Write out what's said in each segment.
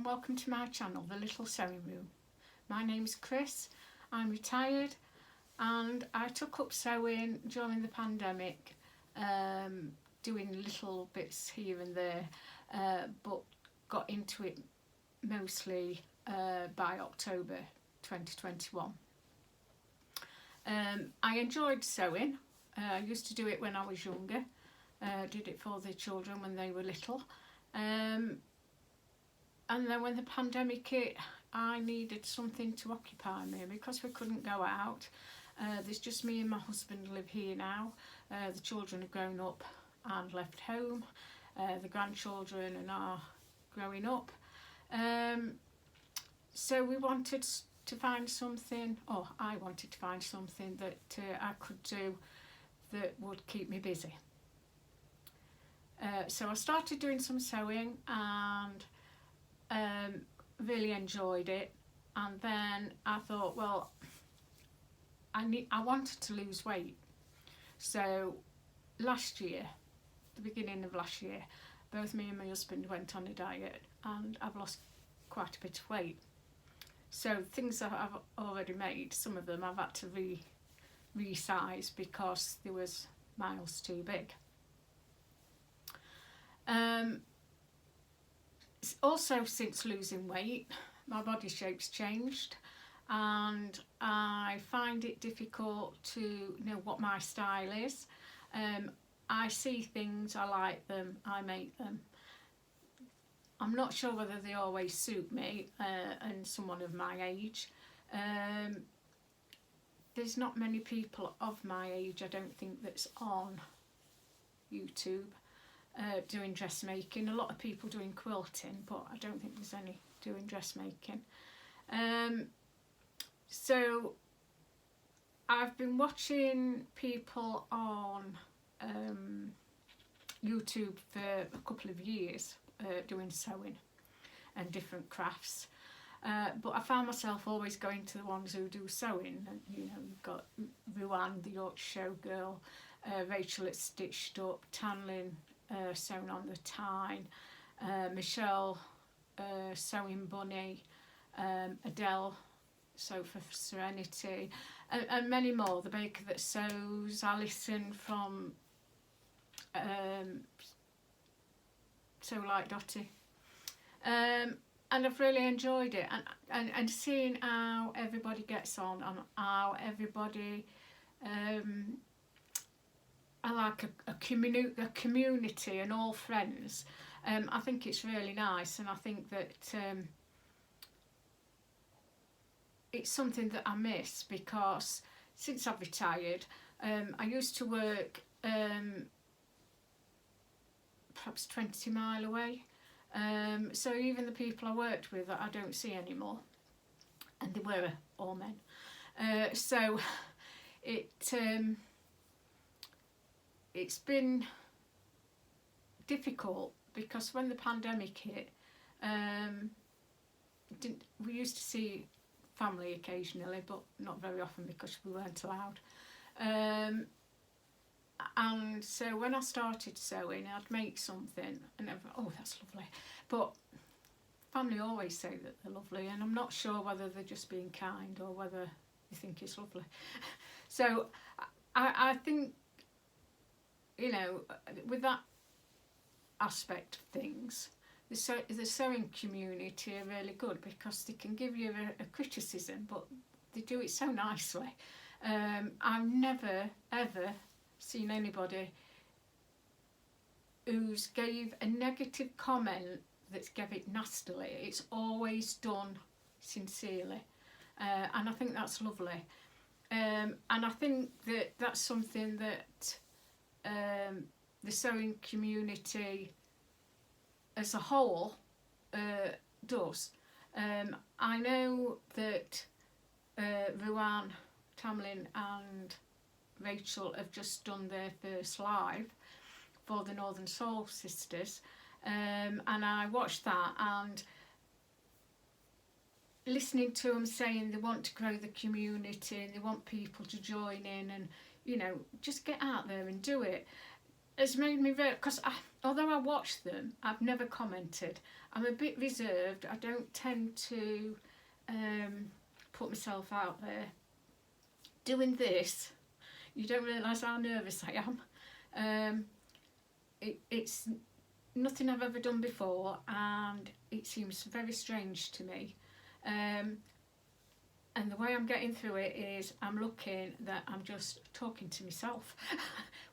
welcome to my channel, The Little Sewing Room. My name's Chris, I'm retired and I took up sewing during the pandemic, doing little bits here and there, but got into it mostly by October 2021. I enjoyed sewing. I used to do it when I was younger, did it for the children when they were little. And then when the pandemic hit, I needed something to occupy me because we couldn't go out. There's just me and my husband live here now. The children have grown up and left home. The grandchildren are growing up. So we wanted to find something, or I wanted to find something that I could do that would keep me busy. So I started doing some sewing and really enjoyed it, and then I thought, well, I wanted to lose weight. So last year, the beginning of last year, both me and my husband went on a diet and I've lost quite a bit of weight. So things that I've already made, some of them I've had to resize because there was miles too big. Also, since losing weight, my body shape's changed and I find it difficult to know what my style is. I see things, I like them, I make them. I'm not sure whether they always suit me and someone of my age. There's not many people of my age, I don't think, that's on YouTube doing dressmaking. A lot of people doing quilting, but I don't think there's any doing dressmaking. So I've been watching people on YouTube for a couple of years doing sewing and different crafts, but I found myself always going to the ones who do sewing. And you know, you've got Ruan, the Yorkshire girl, Rachel at Stitched Up, Tanlin sewing on the Tyne, Michelle sewing bunny, Adele sew for Serenity, and many more. The baker that sews, Alison from Sew Like Dottie, and I've really enjoyed it, and seeing how everybody gets on and how everybody are like a community and all friends. I think it's really nice, and I think that it's something that I miss, because since I've retired, I used to work perhaps 20 mile away, so even the people I worked with I don't see anymore, and they were all men. So it's been difficult, because when the pandemic hit, we used to see family occasionally, but not very often because we weren't allowed. And so when I started sewing, I'd make something and I'd, oh, that's lovely. But family always say that they're lovely, and I'm not sure whether they're just being kind or whether they think it's lovely. So I think, you know, with that aspect of things, the sewing community are really good, because they can give you a criticism, but they do it so nicely. I've never ever seen anybody who's gave a negative comment that's gave it nastily. It's always done sincerely, and I think that's lovely. And I think that that's something that the sewing community as a whole does. I know that Ruan, Tamlin and Rachel have just done their first live for the Northern Soul Sisters, and I watched that, and listening to them saying they want to grow the community and they want people to join in, and you know, just get out there and do it. has made me very, because although I watch them, I've never commented. I'm a bit reserved. I don't tend to put myself out there. Doing this, you don't realise how nervous I am. It's nothing I've ever done before, and it seems very strange to me. And the way I'm getting through it is I'm looking that I'm just talking to myself,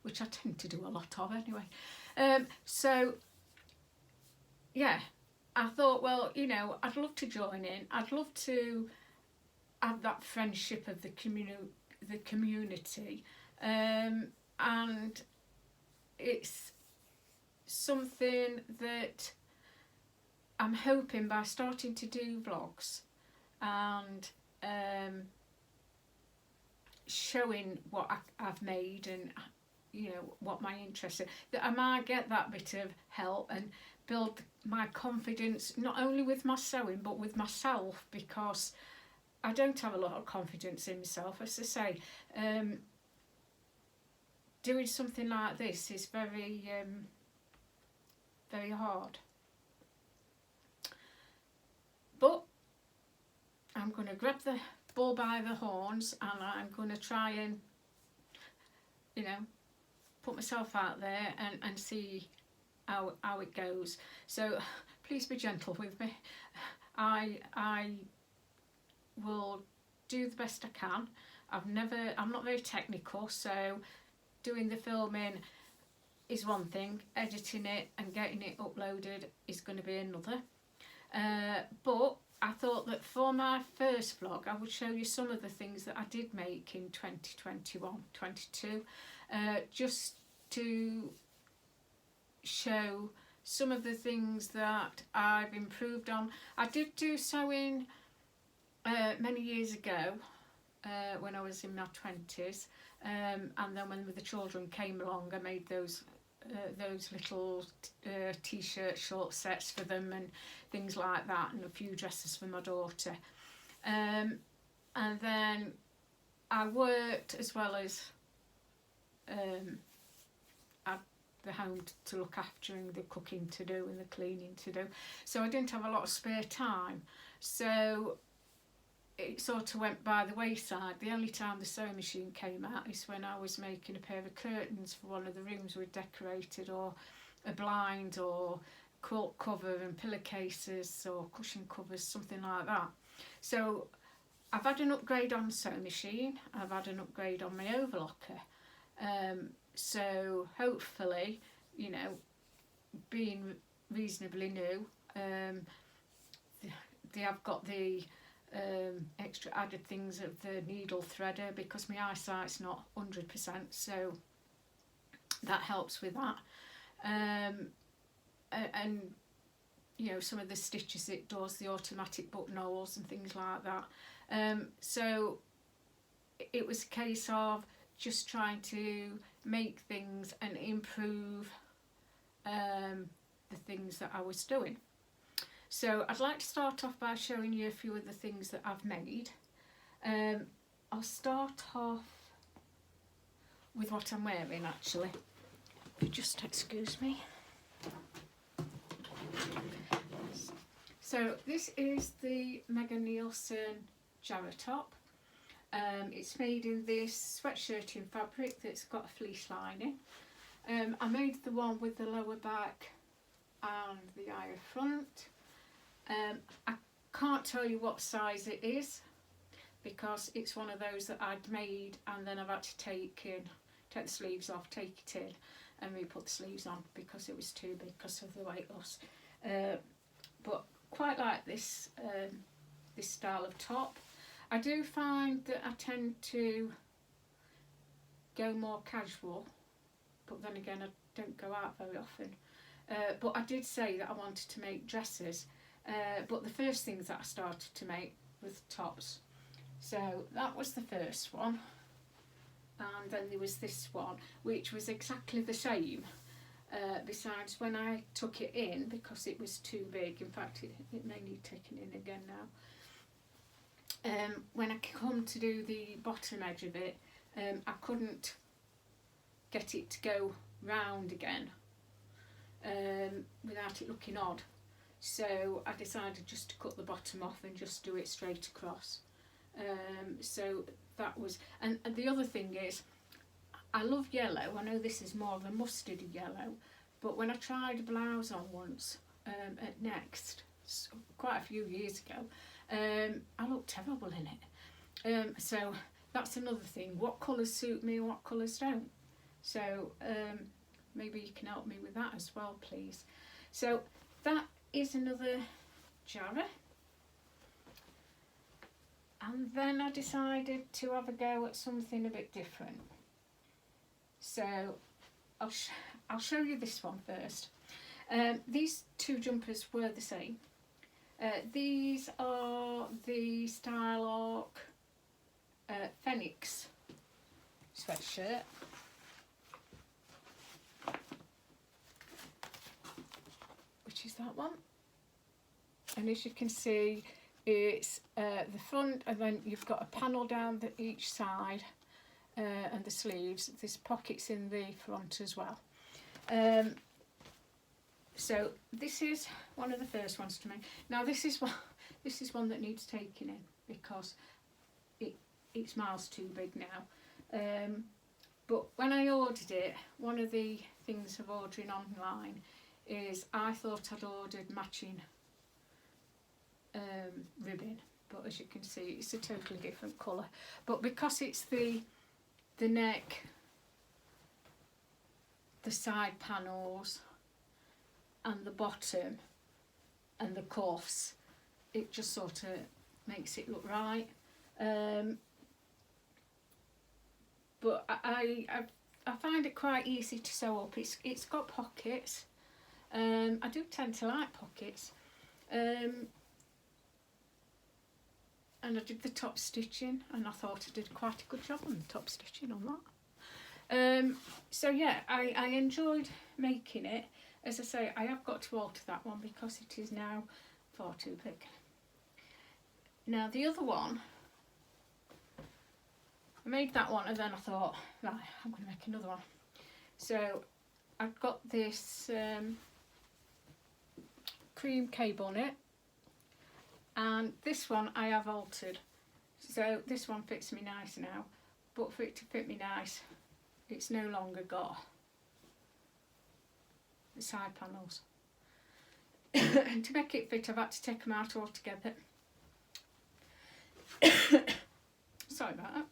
which I tend to do a lot of anyway. So, yeah, I thought, well, you know, I'd love to join in. I'd love to have that friendship of the community. And it's something that I'm hoping by starting to do vlogs and showing what I've made and, you know, what my interest is, that I might get that bit of help and build my confidence, not only with my sewing but with myself, because I don't have a lot of confidence in myself. As I say, doing something like this is very very hard. But I'm going to grab the bull by the horns, and I'm going to try and, you know, put myself out there and see how it goes. So please be gentle with me. I will do the best I can. I'm not very technical, so doing the filming is one thing, editing it and getting it uploaded is going to be another. But I thought that for my first vlog I would show you some of the things that I did make in 2021-22, just to show some of the things that I've improved on. I did do sewing many years ago, when I was in my 20s, and then when the children came along I made those little t-shirt short sets for them and things like that, and a few dresses for my daughter. And then I worked as well as at the home to look after, and the cooking to do and the cleaning to do, so I didn't have a lot of spare time, so it sort of went by the wayside. The only time the sewing machine came out is when I was making a pair of curtains for one of the rooms we'd decorated, or a blind, or quilt cover and pillowcases or cushion covers, something like that. So I've had an upgrade on the sewing machine, I've had an upgrade on my overlocker, so hopefully, you know, being reasonably new, they have got the extra added things of the needle threader, because my eyesight's not 100%, so that helps with that. And you know, some of the stitches it does, the automatic buttonholes and things like that. So it was a case of just trying to make things and improve the things that I was doing. So I'd like to start off by showing you a few of the things that I've made. I'll start off with what I'm wearing, actually. If you just excuse me. So this is the Megan Nielsen Jarrah top. It's made in this sweatshirting fabric that's got a fleece lining. I made the one with the lower back and the higher front. I can't tell you what size it is, because it's one of those that I'd made and then I've had to take the sleeves off, take it in and re-put the sleeves on because it was too big because of the weight loss. But quite like this this style of top. I do find that I tend to go more casual, but then again I don't go out very often. But I did say that I wanted to make dresses, but the first things that I started to make was tops. So that was the first one, and then there was this one which was exactly the same, besides when I took it in, because it was too big, in fact it may need taking in again now, when I come to do the bottom edge of it, I couldn't get it to go round again without it looking odd. So I decided just to cut the bottom off and just do it straight across. So that was, and the other thing is, I love yellow. I know this is more of a mustardy yellow, but when I tried a blouse on once at Next, quite a few years ago, I looked terrible in it. So that's another thing. What colours suit me and what colours don't? So maybe you can help me with that as well, please. So that is another jarrah. And then I decided to have a go at something a bit different. So I'll show you this one first. These two jumpers were the same. These are the Style Arc Phoenix sweatshirt. Which is that one. And as you can see, it's the front, and then you've got a panel down each side, and the sleeves. There's pockets in the front as well. So this is one of the first ones to make. Now this is one that needs taking in because it's miles too big now. But when I ordered it, one of the things of ordering online is I thought I'd ordered matching ribbon, but as you can see it's a totally different colour. But because it's the neck, the side panels and the bottom and the cuffs, it just sort of makes it look right. But I find it quite easy to sew up. It's got pockets. I do tend to like pockets. And I did the top stitching, and I thought I did quite a good job on the top stitching on that. So yeah, I enjoyed making it. As I say, I have got to alter that one because it is now far too big. Now the other one, I made that one and then I thought, right, I'm going to make another one. So I've got this cream K-bonnet, and this one I have altered. So this one fits me nice now, but for it to fit me nice, it's no longer got the side panels. And to make it fit, I've had to take them out altogether. Sorry about that.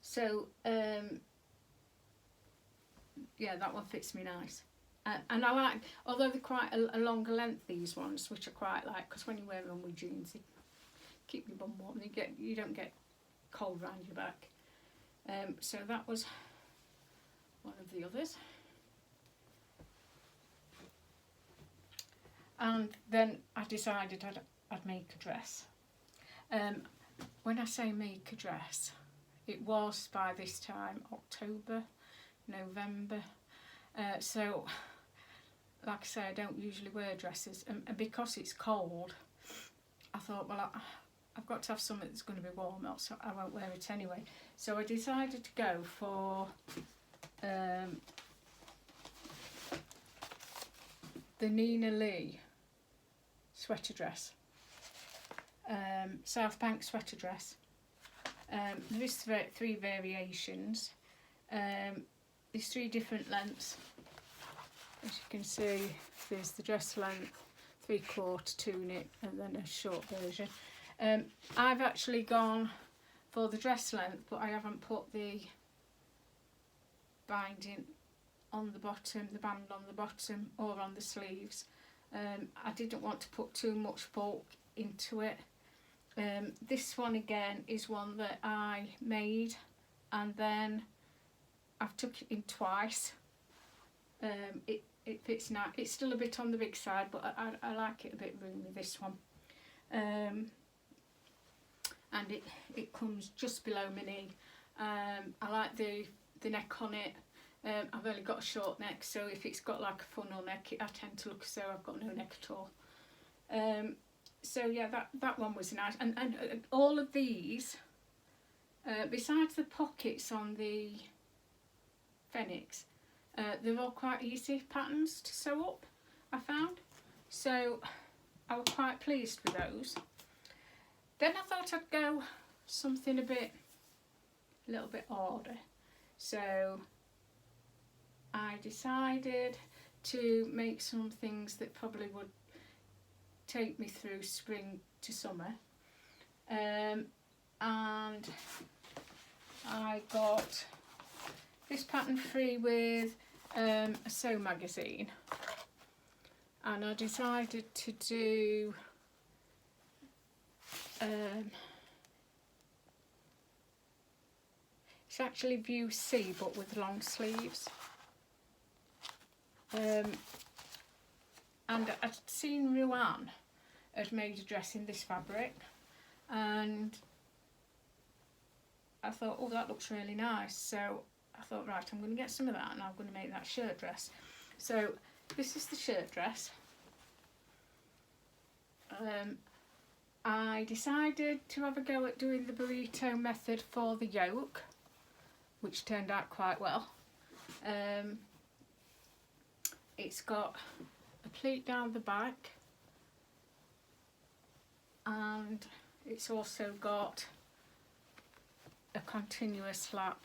So yeah, that one fits me nice. And I like, although they're quite a longer length, these ones, which I quite like, because when you wear them with jeans, they keep your bum warm. You don't get cold round your back. So that was one of the others. And then I decided I'd make a dress. When I say make a dress, it was by this time October, November. So, like I say, I don't usually wear dresses, and because it's cold, I thought, well, I've got to have something that's going to be warm, else I won't wear it anyway. So I decided to go for the Nina Lee sweater dress, South Bank sweater dress. There's three variations. There's three different lengths. As you can see, there's the dress length, 3/4 tunic, and then a short version. I've actually gone for the dress length, but I haven't put the binding on the bottom, the band on the bottom, or on the sleeves. I didn't want to put too much bulk into it. This one again is one that I made, and then I've took it in twice. It fits now. It's still a bit on the big side, but I like it a bit roomy, this one. And it comes just below my knee. I like the neck on it. I've only got a short neck, so if it's got like a funnel neck, I tend to look as though I've got no neck at all. So yeah, that one was nice. And all of these, besides the pockets on the Phoenix, They're all quite easy patterns to sew up, I found. So I was quite pleased with those. Then I thought I'd go something a little bit harder. So I decided to make some things that probably would take me through spring to summer. And I got this pattern free with a sew magazine, and I decided to do it's actually view C but with long sleeves. And I'd seen Ruan had made a dress in this fabric, and I thought, oh, that looks really nice. So I thought, right, I'm going to get some of that and I'm going to make that shirt dress. So this is the shirt dress. I decided to have a go at doing the burrito method for the yoke, which turned out quite well. It's got a pleat down the back, and it's also got a continuous lap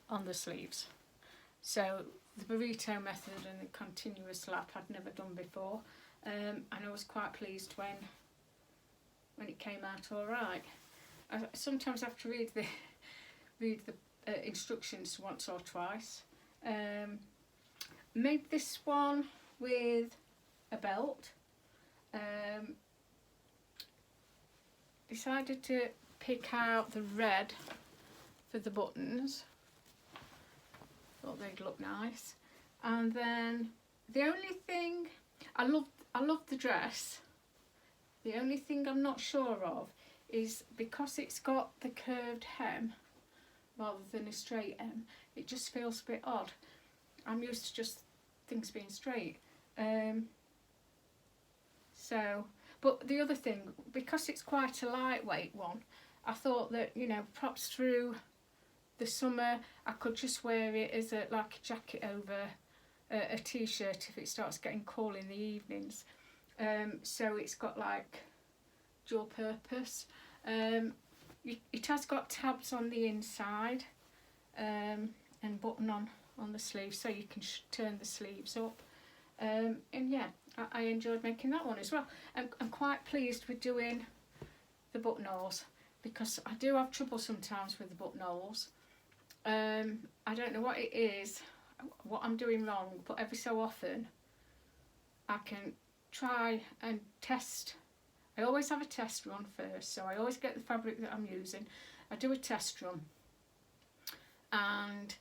on the sleeves. So the burrito method and the continuous lap I'd never done before, and I was quite pleased when it came out all right. I sometimes have to read the instructions once or twice. Made this one with a belt. Decided to pick out the red for the buttons. Thought they'd look nice. And then the only thing I love the dress. The only thing I'm not sure of is because it's got the curved hem rather than a straight hem, it just feels a bit odd. I'm used to just things being straight. But the other thing, because it's quite a lightweight one, I thought that, you know, perhaps through the summer I could just wear it as like a jacket over a t-shirt if it starts getting cool in the evenings. So it's got like dual purpose. It has got tabs on the inside and button on the sleeve, so you can turn the sleeves up. And yeah, I enjoyed making that one as well. I'm quite pleased with doing the buttonholes, because I do have trouble sometimes with the buttonholes. I don't know what it is, what I'm doing wrong, but every so often I can try and test. I always have a test run first, so I always get the fabric that I'm using. I do a test run, and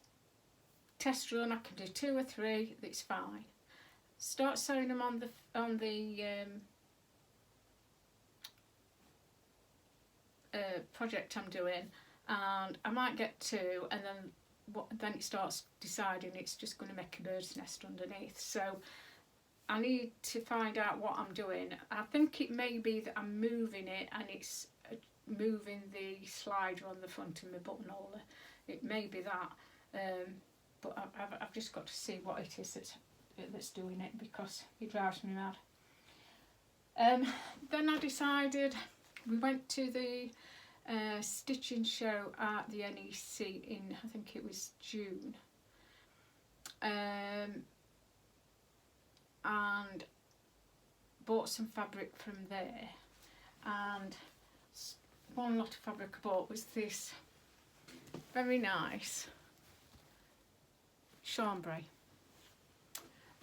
test run I can do 2 or 3, that's fine. Start sewing them on the project I'm doing, and I might get 2, and then it starts deciding it's just going to make a bird's nest underneath. So I need to find out what I'm doing. I think it may be that I'm moving it and it's moving the slider on the front of my buttonhole. It may be that, but I've just got to see what it is that's doing it, because it drives me mad. Then I decided, we went to the stitching show at the NEC in, I think it was June, and bought some fabric from there. And one lot of fabric I bought was this very nice chambray,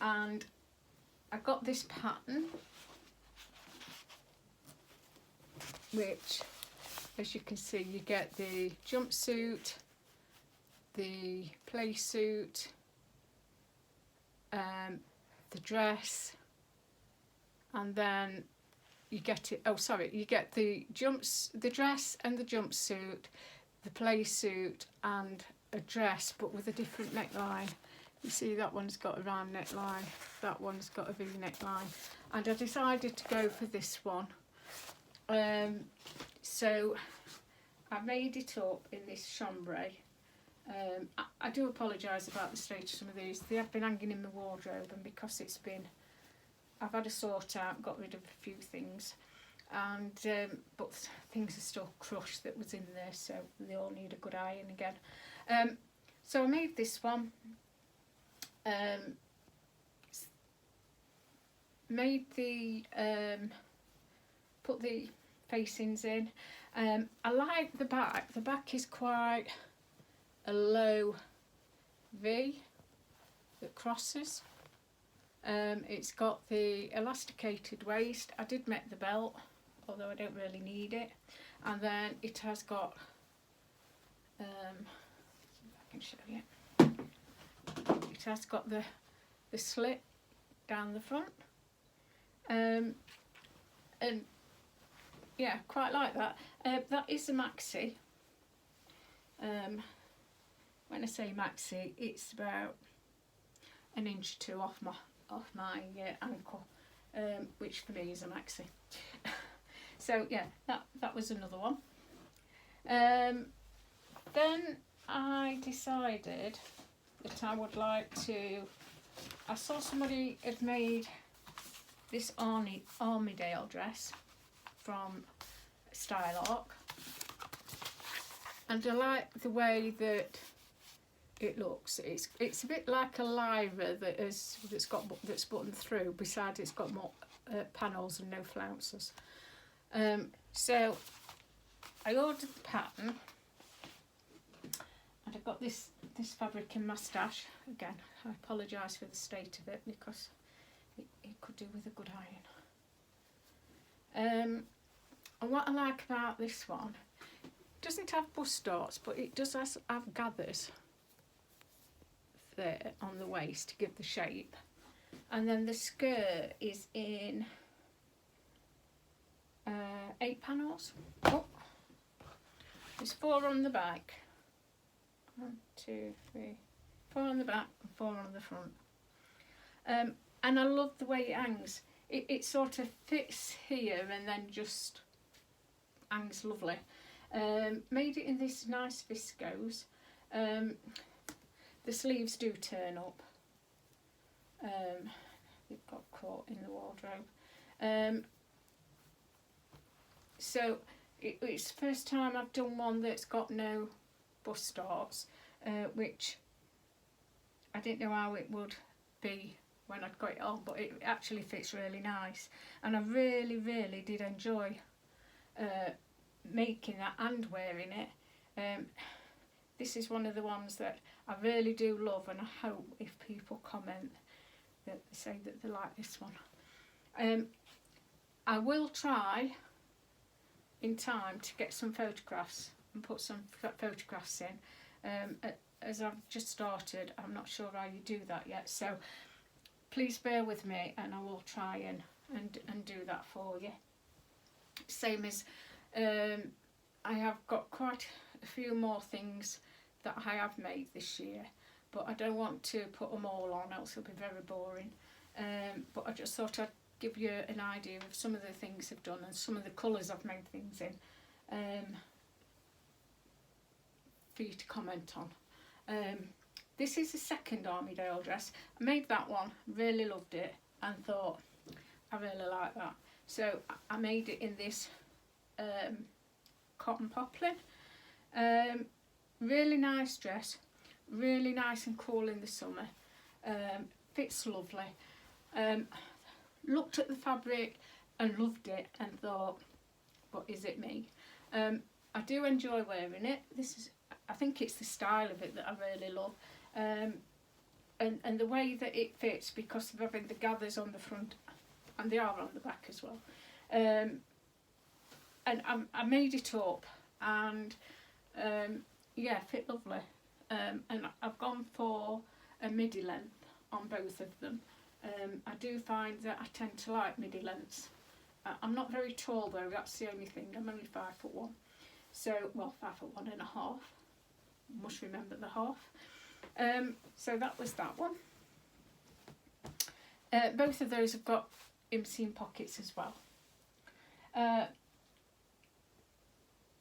and I got this pattern, which, as you can see, you get the jumpsuit, the play suit, the dress, and then you get you get the dress and the jumpsuit, the play suit, and a dress, but with a different neckline. You see, that one's got a round neckline, that one's got a V neckline, and I decided to go for this one. So I made it up in this chambray, I do apologise about the state of some of these. They have been hanging in my wardrobe, and because I've had a sort out, got rid of a few things, and but things are still crushed that was in there, so they all need a good iron again. So I made this one. Made the put the facings in. I like the back. The back is quite a low V that crosses. It's got the elasticated waist. I did make the belt, although I don't really need it. And then it has got, if I can show you, it has got the slit down the front. And yeah, quite like that. That is a maxi. When I say maxi, it's about an inch or two off my ankle, which for me is a maxi. So yeah, that was another one. Then I decided that I would like to. I saw somebody had made this Armydale dress from Style Arc, and I like the way that it looks. It's a bit like a Lyra that's buttoned through. Besides, it's got more panels and no flounces. So I ordered the pattern, and I got this fabric in my stash. Again, I apologise for the state of it because it could do with a good iron. And what I like about this one, it doesn't have bust darts, but it does have gathers there on the waist to give the shape. And then the skirt is in 8 panels. Oh, there's 4 on the back. 1, 2, 3, 4 on the back and 4 on the front. And I love the way it hangs. It sort of fits here and then just hangs lovely. Made it in this nice viscose. The sleeves do turn up. They've got caught in the wardrobe. So it's the first time I've done one that's got no bust darts, which I didn't know how it would be when I'd got it on, but it actually fits really nice, and I really did enjoy making that and wearing it. This is one of the ones that I really do love, and I hope if people comment that they say that they like this one. I will try in time to get some photographs and put some photographs in. As I've just started, I'm not sure how you do that yet, so please bear with me and I will try and do that for you. Same as I have got quite a few more things that I have made this year, but I don't want to put them all on, else it'll be very boring. But I just thought I'd give you an idea of some of the things I've done and some of the colours I've made things in, for you to comment on. This is the second Armydale dress. I made that one, really loved it, and thought I really like that. So I made it in this cotton poplin. Really nice dress, really nice and cool in the summer. Fits lovely. Looked at the fabric and loved it and thought, but is it me? I do enjoy wearing it. I think it's the style of it that I really love. And the way that it fits, because of having the gathers on the front, and they are on the back as well. And I made it up, and yeah, fit lovely. And I've gone for a midi length on both of them. I do find that I tend to like midi lengths. I'm not very tall though, that's the only thing. I'm only 5'1". So, well, 5'1.5". Must remember the half. So that was that one. Both of those have got inseam pockets as well.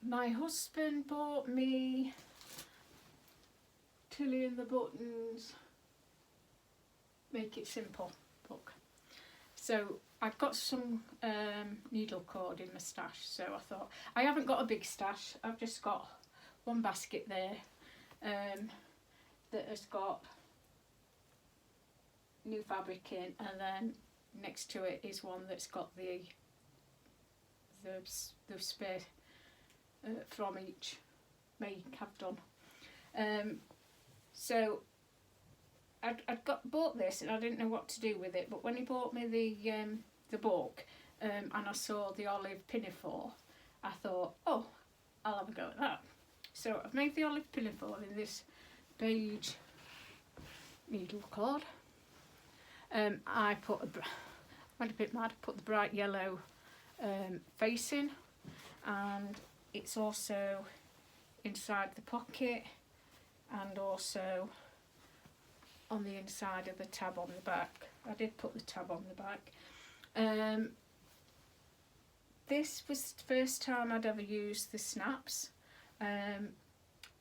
My husband bought me tilly in the buttons. Make it simple. Look. So I've got some needle cord in my stash, so I thought, I haven't got a big stash, I've just got one basket there that has got new fabric in, and then next to it is one that's got the spare from each make I've done. So I'd bought this and I didn't know what to do with it, but when he bought me the book and I saw the olive pinafore, I thought, oh, I'll have a go at that. So I've made the olive pinafore in this beige needle cord. I went a bit mad, put the bright yellow facing, and it's also inside the pocket and also on the inside of the tab on the back. I did put the tab on the back. This was the first time I'd ever used the snaps. I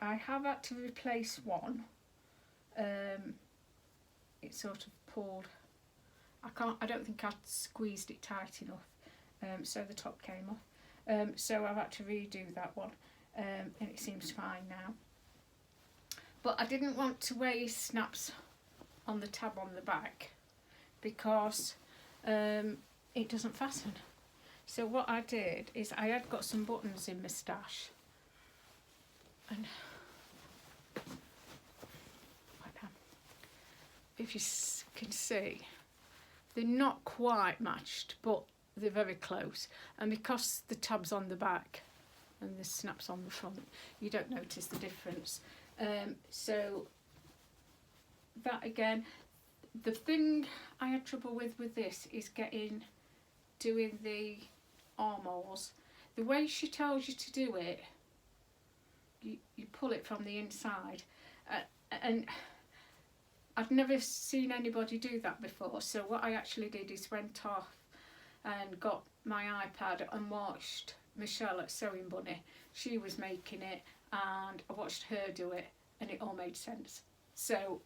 have had to replace one. It sort of pulled. I don't think I squeezed it tight enough, so the top came off. So I've had to redo that one, and it seems fine now. But I didn't want to waste snaps on the tab on the back because it doesn't fasten. So what I did is I had got some buttons in my stash, and if you can see, they're not quite matched, but they're very close, and because the tab's on the back and the snap's on the front, you don't notice the difference. So that again, the thing I had trouble with this is doing the armholes. The way she tells you to do it, you pull it from the inside, and I've never seen anybody do that before. So what I actually did is went off and got my iPad and watched Michelle at Sewing Bunny. She was making it and I watched her do it, and it all made sense. So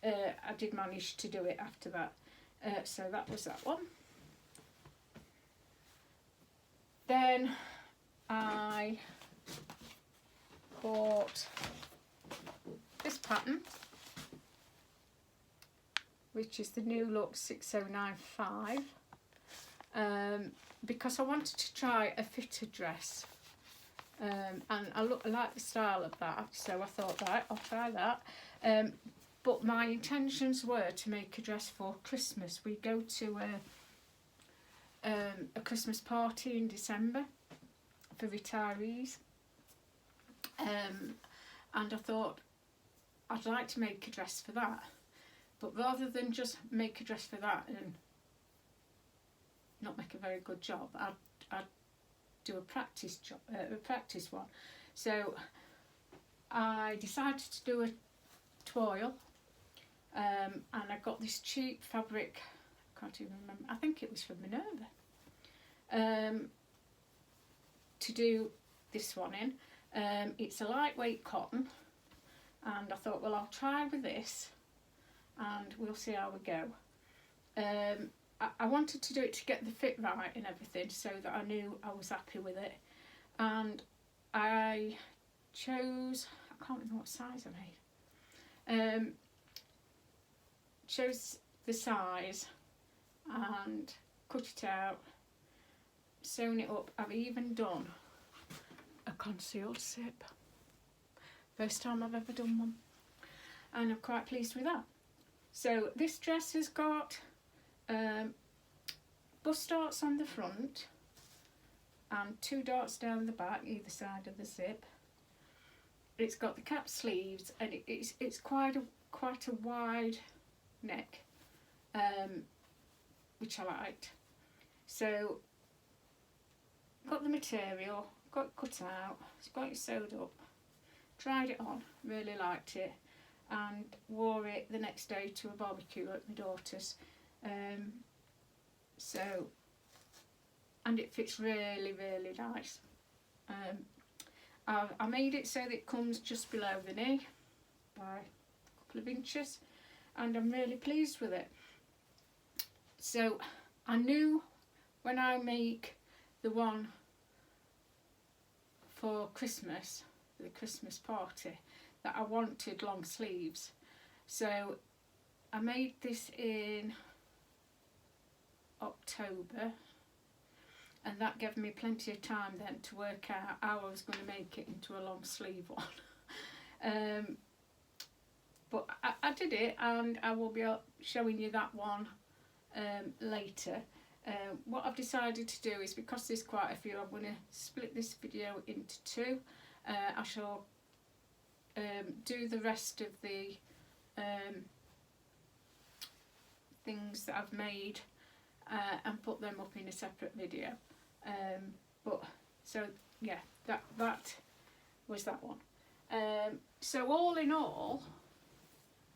I did manage to do it after that. So that was that one. Then I bought this pattern, which is the New Look 6095, because I wanted to try a fitted dress, and I like the style of that, so I thought, right, I'll try that. But my intentions were to make a dress for Christmas. We go to a Christmas party in December for retirees, and I thought I'd like to make a dress for that. But rather than just make a dress for that and not make a very good job, I'd do a practice one. So I decided to do a toile, and I got this cheap fabric. I can't even remember. I think it was from Minerva. To do this one in. It's a lightweight cotton, and I thought, well, I'll try with this, and we'll see how we go. I wanted to do it to get the fit right and everything, so that I knew I was happy with it. And I chose, I can't remember what size I made. Chose the size and cut it out, sewn it up. I've even done a concealed zip. First time I've ever done one, and I'm quite pleased with that. So this dress has got bust darts on the front and 2 darts down the back either side of the zip. It's got the cap sleeves, and it's quite a wide neck, which I liked. So got the material, got it cut out, got it sewed up, tried it on, really liked it, and wore it the next day to a barbecue at my daughter's. And it fits really, really nice. I made it so that it comes just below the knee by couple of inches, and I'm really pleased with it. So I knew when I make the one for Christmas, the Christmas party, that I wanted long sleeves. So I made this in October, and that gave me plenty of time then to work out how I was going to make it into a long sleeve one. But I did it, and I will be showing you that one later. What I've decided to do is, because there's quite a few, I'm going to split this video into two. I shall do the rest of the things that I've made and put them up in a separate video. But so yeah, that was that one. So all in all,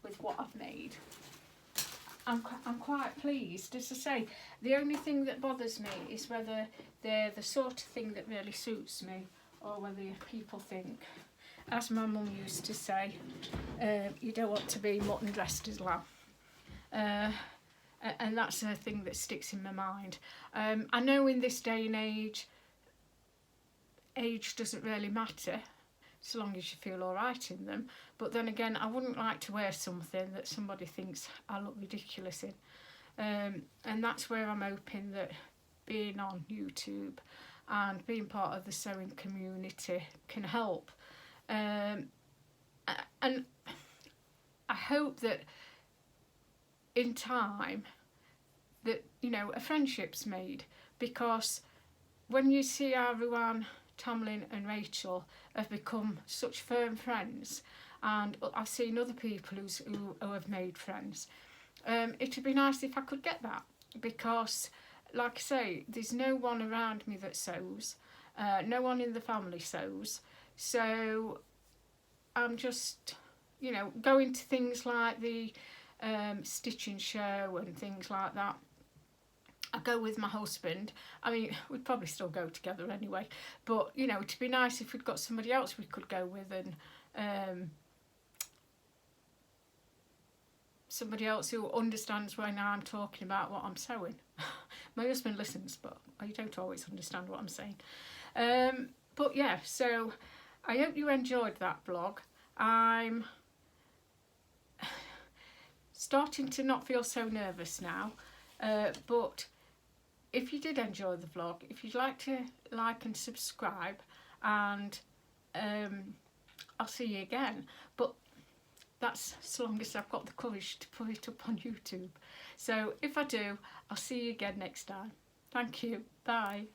with what I've made, I'm quite pleased. As I say, the only thing that bothers me is whether they're the sort of thing that really suits me, or whether people think, as my mum used to say, you don't want to be mutton dressed as lamb. And that's a thing that sticks in my mind. I know in this day and age doesn't really matter, so long as you feel alright in them. But then again, I wouldn't like to wear something that somebody thinks I look ridiculous in. And that's where I'm hoping that being on YouTube and being part of the sewing community can help. And I hope that in time that, you know, a friendship's made, because when you see how Ruan, Tamlin and Rachel have become such firm friends, and I've seen other people who have made friends, it'd be nice if I could get that, because like I say, there's no one around me that sews, no one in the family sews, so I'm just, you know, going to things like the stitching show and things like that. I go with my husband. I mean, we'd probably still go together anyway, but you know, it'd be nice if we'd got somebody else we could go with, and somebody else who understands when I'm talking about what I'm sewing. My husband listens, but I don't always understand what I'm saying. But yeah, so I hope you enjoyed that vlog. I'm starting to not feel so nervous now, but if you did enjoy the vlog, if you'd like to like and subscribe, and I'll see you again. But that's so long as I've got the courage to put it up on YouTube. So if I do, I'll see you again next time. Thank you. Bye.